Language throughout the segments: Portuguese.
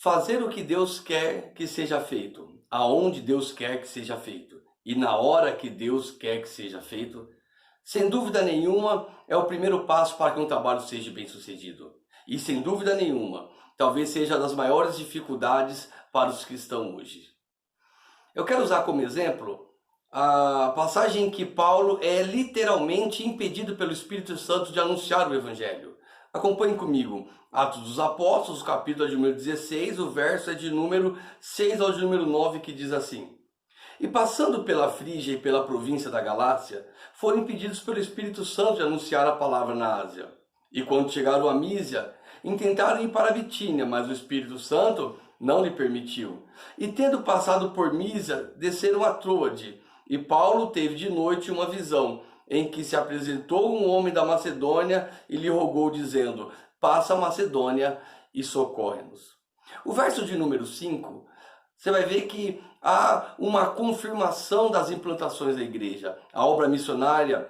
Fazer o que Deus quer que seja feito, aonde Deus quer que seja feito e na hora que Deus quer que seja feito, sem dúvida nenhuma, é o primeiro passo para que um trabalho seja bem sucedido. E sem dúvida nenhuma, talvez seja uma das maiores dificuldades para os cristãos hoje. Eu quero usar como exemplo a passagem em que Paulo é literalmente impedido pelo Espírito Santo de anunciar o Evangelho. Acompanhe comigo. Atos dos Apóstolos, capítulo de número 16, o verso é de número 6 ao de número 9, que diz assim: E passando pela Frígia e pela província da Galácia, foram impedidos pelo Espírito Santo de anunciar a palavra na Ásia. E quando chegaram a Mísia, intentaram ir para a Bitínia, mas o Espírito Santo não lhe permitiu. E tendo passado por Mísia, desceram a Troade. E Paulo teve de noite uma visão, em que se apresentou um homem da Macedônia e lhe rogou, dizendo: Passa a Macedônia e socorre-nos. O verso de número 5, você vai ver que há uma confirmação das implantações da igreja. A obra missionária,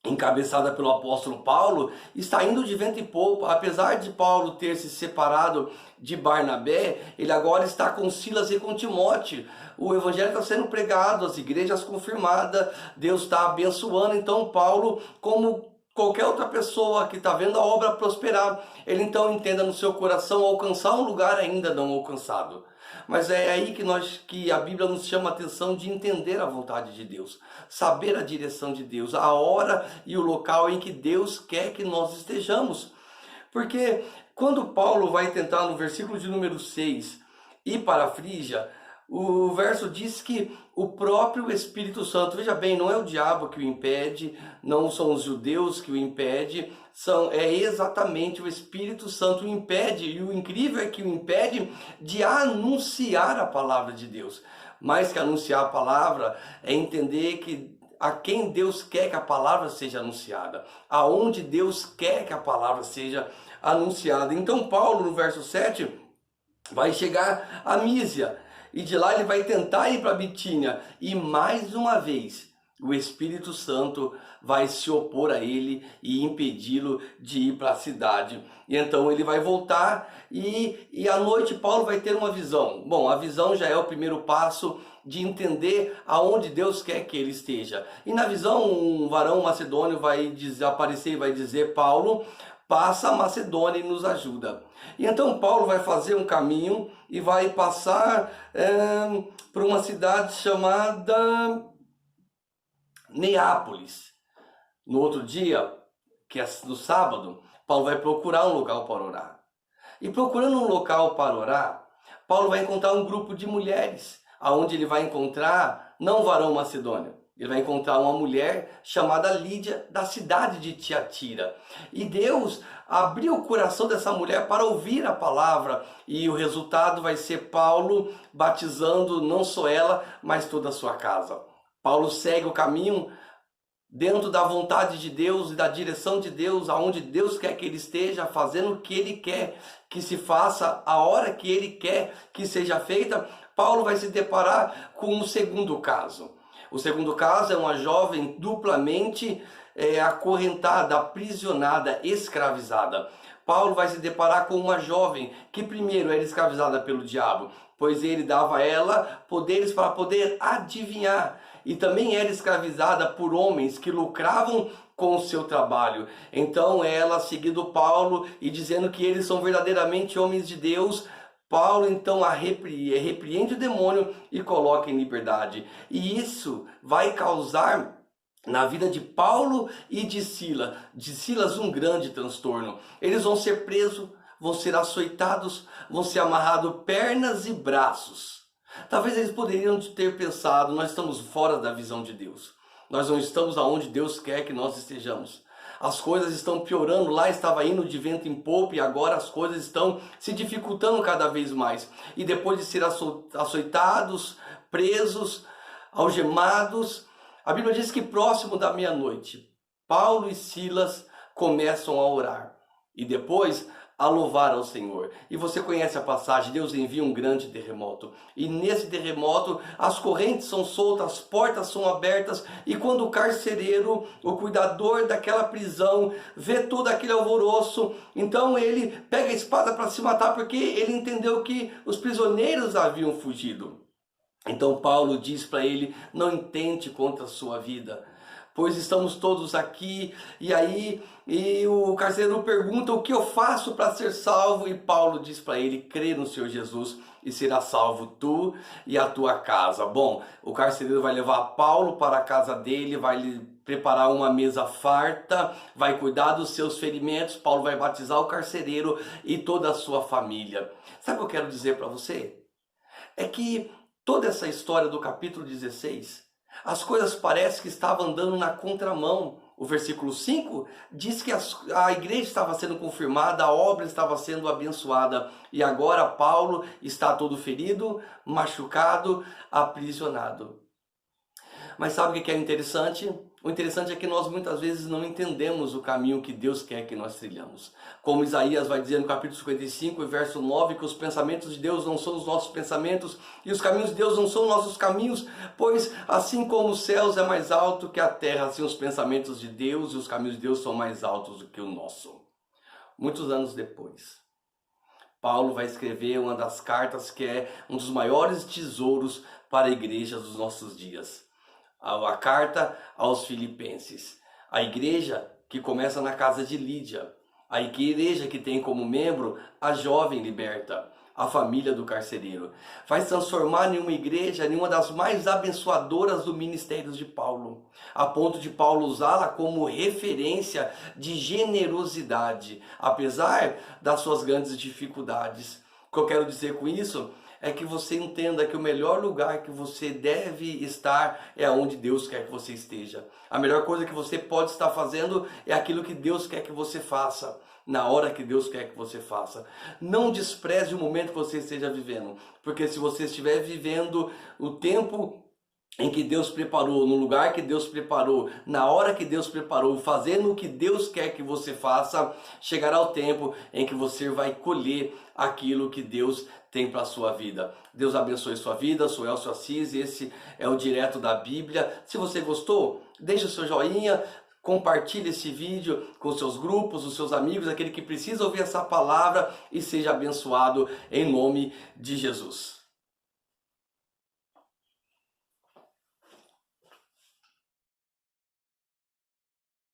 encabeçada pelo apóstolo Paulo, está indo de vento em popa. Apesar de Paulo ter se separado de Barnabé, ele agora está com Silas e com Timóteo. O evangelho está sendo pregado, as igrejas confirmadas, Deus está abençoando. Então Paulo, como qualquer outra pessoa que está vendo a obra prosperar, ele então entenda no seu coração alcançar um lugar ainda não alcançado. Mas é aí que a Bíblia nos chama a atenção de entender a vontade de Deus, saber a direção de Deus, a hora e o local em que Deus quer que nós estejamos. Porque quando Paulo vai tentar, no versículo de número 6, ir para a Frígia, o verso diz que o próprio Espírito Santo, veja bem, não é o diabo que o impede, não são os judeus que o impede, é exatamente o Espírito Santo o impede. E o incrível é que o impede de anunciar a palavra de Deus. Mais que anunciar a palavra, é entender que a quem Deus quer que a palavra seja anunciada, aonde Deus quer que a palavra seja anunciada. Então Paulo, no verso 7, vai chegar a Mísia, e de lá ele vai tentar ir para Bitínia, e mais uma vez o Espírito Santo vai se opor a ele e impedi-lo de ir para a cidade. E então ele vai voltar e à noite Paulo vai ter uma visão. Bom, a visão já é o primeiro passo de entender aonde Deus quer que ele esteja. E na visão um varão macedônio vai aparecer e vai dizer: Paulo, passa a Macedônia e nos ajuda. E então Paulo vai fazer um caminho e vai passar por uma cidade chamada Neápolis. No outro dia, que é no sábado, Paulo vai procurar um local para orar. E procurando um local para orar, Paulo vai encontrar um grupo de mulheres, aonde ele vai encontrar não um varão macedônio, ele vai encontrar uma mulher chamada Lídia, da cidade de Tiatira. E Deus abriu o coração dessa mulher para ouvir a palavra. E o resultado vai ser Paulo batizando não só ela, mas toda a sua casa. Paulo segue o caminho dentro da vontade de Deus e da direção de Deus, aonde Deus quer que ele esteja, fazendo o que ele quer que se faça, a hora que ele quer que seja feita. Paulo vai se deparar com um segundo caso. O segundo caso é uma jovem duplamente acorrentada, aprisionada, escravizada. Paulo vai se deparar com uma jovem que primeiro era escravizada pelo diabo, pois ele dava a ela poderes para poder adivinhar. E também era escravizada por homens que lucravam com o seu trabalho. Então ela, seguindo Paulo e dizendo que eles são verdadeiramente homens de Deus, Paulo então repreende o demônio e coloca em liberdade. E isso vai causar na vida de Paulo e de Silas um grande transtorno. Eles vão ser presos, vão ser açoitados, vão ser amarrados pernas e braços. Talvez eles poderiam ter pensado: nós estamos fora da visão de Deus. Nós não estamos aonde Deus quer que nós estejamos. As coisas estão piorando, lá estava indo de vento em popa e agora as coisas estão se dificultando cada vez mais. E depois de ser açoitados, presos, algemados, a Bíblia diz que próximo da meia-noite, Paulo e Silas começam a orar. E depois a louvar ao Senhor. E você conhece a passagem, Deus envia um grande terremoto. E nesse terremoto as correntes são soltas, as portas são abertas. E quando o carcereiro, o cuidador daquela prisão, vê todo aquele alvoroço, então ele pega a espada para se matar, porque ele entendeu que os prisioneiros haviam fugido. Então Paulo diz para ele: não intente contra a sua vida, pois estamos todos aqui. E o carcereiro pergunta: o que eu faço para ser salvo? E Paulo diz para ele: crê no Senhor Jesus e será salvo tu e a tua casa. Bom, o carcereiro vai levar Paulo para a casa dele, vai lhe preparar uma mesa farta, vai cuidar dos seus ferimentos. Paulo vai batizar o carcereiro e toda a sua família. Sabe o que eu quero dizer para você? É que toda essa história do capítulo 16, as coisas parecem que estavam andando na contramão. O versículo 5 diz que a igreja estava sendo confirmada, a obra estava sendo abençoada. E agora Paulo está todo ferido, machucado, aprisionado. Mas sabe o que é interessante? O interessante é que nós muitas vezes não entendemos o caminho que Deus quer que nós trilhamos. Como Isaías vai dizer no capítulo 55, verso 9, que os pensamentos de Deus não são os nossos pensamentos e os caminhos de Deus não são os nossos caminhos, pois assim como os céus é mais alto que a terra, assim os pensamentos de Deus e os caminhos de Deus são mais altos do que o nosso. Muitos anos depois, Paulo vai escrever uma das cartas que é um dos maiores tesouros para a igreja dos nossos dias. A carta aos Filipenses. A igreja que começa na casa de Lídia. A igreja que tem como membro a jovem liberta, a família do carcereiro. Vai se transformar em uma igreja, em uma das mais abençoadoras do ministério de Paulo, a ponto de Paulo usá-la como referência de generosidade, apesar das suas grandes dificuldades. O que eu quero dizer com isso é que você entenda que o melhor lugar que você deve estar é onde Deus quer que você esteja. A melhor coisa que você pode estar fazendo é aquilo que Deus quer que você faça, na hora que Deus quer que você faça. Não despreze o momento que você esteja vivendo, porque se você estiver vivendo o tempo em que Deus preparou, no lugar que Deus preparou, na hora que Deus preparou, fazendo o que Deus quer que você faça, chegará o tempo em que você vai colher aquilo que Deus tem para a sua vida. Deus abençoe sua vida. Sou Elcio Assis, esse é o Direto da Bíblia. Se você gostou, deixe o seu joinha, compartilhe esse vídeo com seus grupos, os seus amigos, aquele que precisa ouvir essa palavra, e seja abençoado em nome de Jesus.